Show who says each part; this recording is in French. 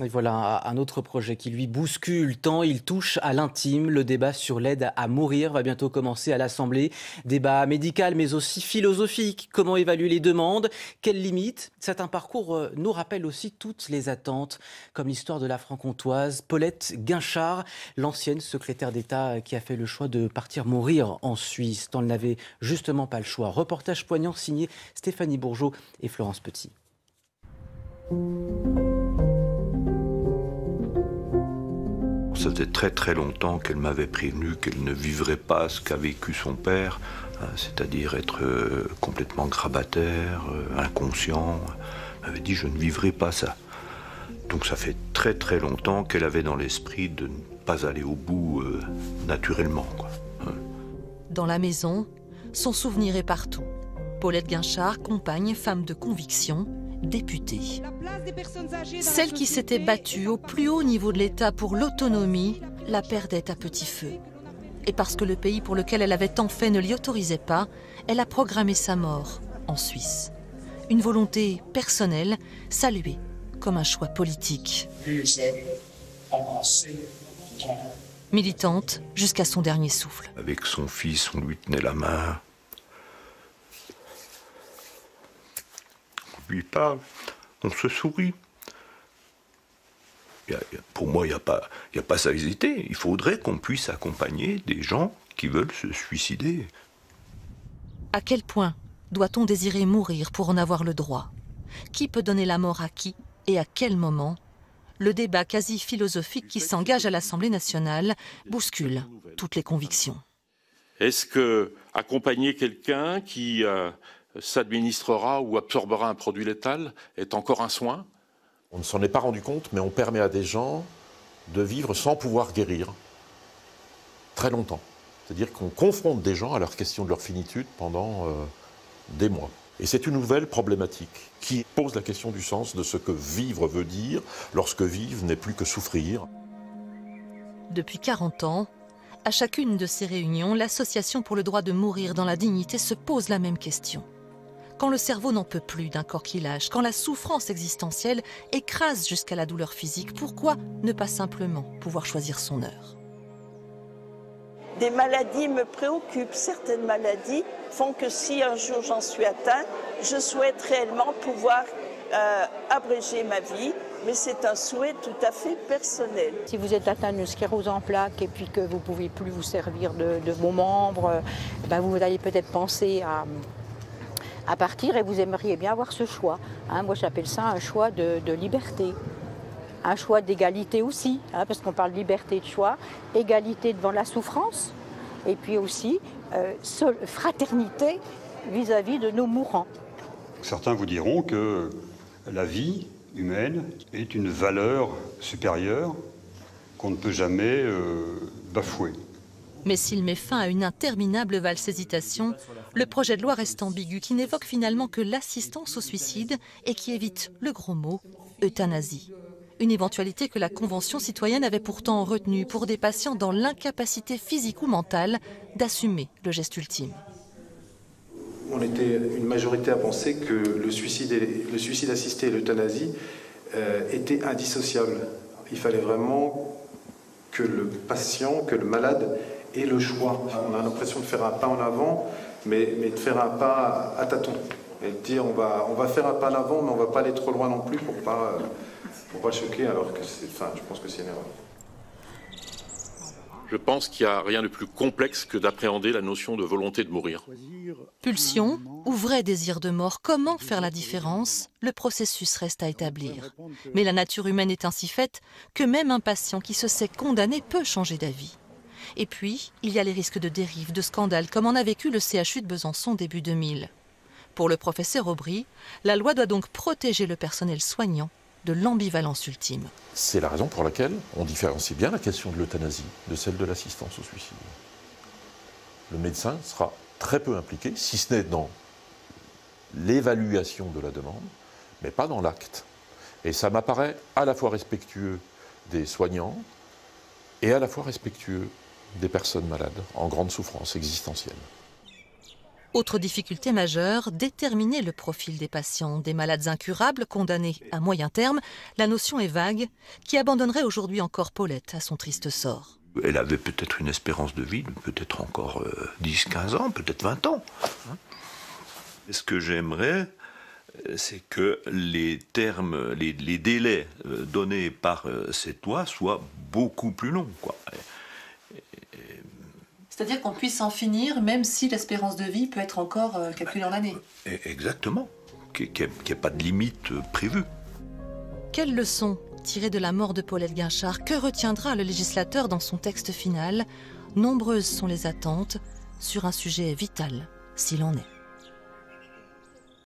Speaker 1: Et voilà un autre projet qui lui bouscule tant il touche à l'intime. Le débat sur l'aide à mourir va bientôt commencer à l'Assemblée. Débat médical mais aussi philosophique. Comment évaluer les demandes? Quelles limites? Certains parcours nous rappellent aussi toutes les attentes, comme l'histoire de la franc-comtoise Paulette Guinchard, l'ancienne secrétaire d'État qui a fait le choix de partir mourir en Suisse, tant elle n'avait justement pas le choix. Reportage poignant signé Stéphanie Bourgeot et Florence Petit.
Speaker 2: Ça faisait très très longtemps qu'elle m'avait prévenu qu'elle ne vivrait pas ce qu'a vécu son père, c'est-à-dire être complètement grabataire, inconscient. Elle m'avait dit je ne vivrai pas ça. Donc ça fait très très longtemps qu'elle avait dans l'esprit de ne pas aller au bout naturellement, quoi.
Speaker 3: Dans la maison, son souvenir est partout. Paulette Guinchard, compagne, femme de conviction, députée. Celle qui s'était battue au plus haut niveau de l'État pour l'autonomie, la perdait à petit feu. Et parce que le pays pour lequel elle avait tant fait ne l'y autorisait pas, elle a programmé sa mort en Suisse. Une volonté personnelle, saluée comme un choix politique. Militante jusqu'à son dernier souffle.
Speaker 2: Avec son fils, on lui tenait la main. On lui parle, on se sourit. Pour moi, il n'y a pas à hésiter. Il faudrait qu'on puisse accompagner des gens qui veulent se suicider.
Speaker 3: À quel point doit-on désirer mourir pour en avoir le droit? Qui peut donner la mort à qui et à quel moment? Le débat quasi philosophique qui s'engage à l'Assemblée nationale bouscule toutes les convictions.
Speaker 4: Est-ce que accompagner quelqu'un qui s'administrera ou absorbera un produit létal est encore un soin?
Speaker 5: On ne s'en est pas rendu compte, mais on permet à des gens de vivre sans pouvoir guérir très longtemps. C'est-à-dire qu'on confronte des gens à leur question de leur finitude pendant des mois. Et c'est une nouvelle problématique qui pose la question du sens de ce que vivre veut dire lorsque vivre n'est plus que souffrir.
Speaker 3: Depuis 40 ans, à chacune de ces réunions, l'Association pour le droit de mourir dans la dignité se pose la même question. Quand le cerveau n'en peut plus d'un corps qui lâche, quand la souffrance existentielle écrase jusqu'à la douleur physique, pourquoi ne pas simplement pouvoir choisir son heure?
Speaker 6: Des maladies me préoccupent. Certaines maladies font que si un jour j'en suis atteint, je souhaite réellement pouvoir abréger ma vie, mais c'est un souhait tout à fait personnel.
Speaker 7: Si vous êtes atteint d'une sclérose en plaques et puis que vous ne pouvez plus vous servir de vos membres, ben vous allez peut-être penser à partir et vous aimeriez bien avoir ce choix. Moi j'appelle ça un choix de liberté. Un choix d'égalité aussi, parce qu'on parle de liberté de choix, égalité devant la souffrance, et puis aussi fraternité vis-à-vis de nos mourants.
Speaker 8: Certains vous diront que la vie humaine est une valeur supérieure qu'on ne peut jamais bafouer.
Speaker 3: Mais s'il met fin à une interminable valse-hésitation, le projet de loi reste ambigu, qui n'évoque finalement que l'assistance au suicide et qui évite le gros mot euthanasie. Une éventualité que la Convention citoyenne avait pourtant retenue pour des patients dans l'incapacité physique ou mentale d'assumer le geste ultime.
Speaker 9: On était une majorité à penser que le suicide assisté et l'euthanasie étaient indissociables. Il fallait vraiment que le patient, que le malade ait le choix. On a l'impression de faire un pas en avant, mais de faire un pas à tâtons. Et de dire on va faire un pas en avant, mais on ne va pas aller trop loin non plus pour pas choquer, alors que je pense que c'est une erreur.
Speaker 4: Je pense qu'il n'y a rien de plus complexe que d'appréhender la notion de volonté de mourir.
Speaker 3: Pulsion ou vrai désir de mort, comment faire la différence? Le processus reste à établir. Mais la nature humaine est ainsi faite que même un patient qui se sait condamné peut changer d'avis. Et puis, il y a les risques de dérive, de scandale, comme en a vécu le CHU de Besançon début 2000. Pour le professeur Aubry, la loi doit donc protéger le personnel soignant de l'ambivalence ultime.
Speaker 5: C'est la raison pour laquelle on différencie bien la question de l'euthanasie de celle de l'assistance au suicide. Le médecin sera très peu impliqué, si ce n'est dans l'évaluation de la demande, mais pas dans l'acte. Et ça m'apparaît à la fois respectueux des soignants et à la fois respectueux des personnes malades en grande souffrance existentielle.
Speaker 3: Autre difficulté majeure, déterminer le profil des patients. Des malades incurables condamnés à moyen terme, la notion est vague, qui abandonnerait aujourd'hui encore Paulette à son triste sort.
Speaker 2: Elle avait peut-être une espérance de vie, peut-être encore 10, 15 ans, peut-être 20 ans. Ce que j'aimerais, c'est que les termes, les délais donnés par cette loi soient beaucoup plus longs, quoi.
Speaker 10: C'est-à-dire qu'on puisse en finir, même si l'espérance de vie peut être encore calculée en années.
Speaker 2: Exactement, qu'il n'y ait pas de limite prévue.
Speaker 3: Quelle leçon tirer de la mort de Paulette Guinchard? Que retiendra le législateur dans son texte final? Nombreuses sont les attentes sur un sujet vital, s'il en est.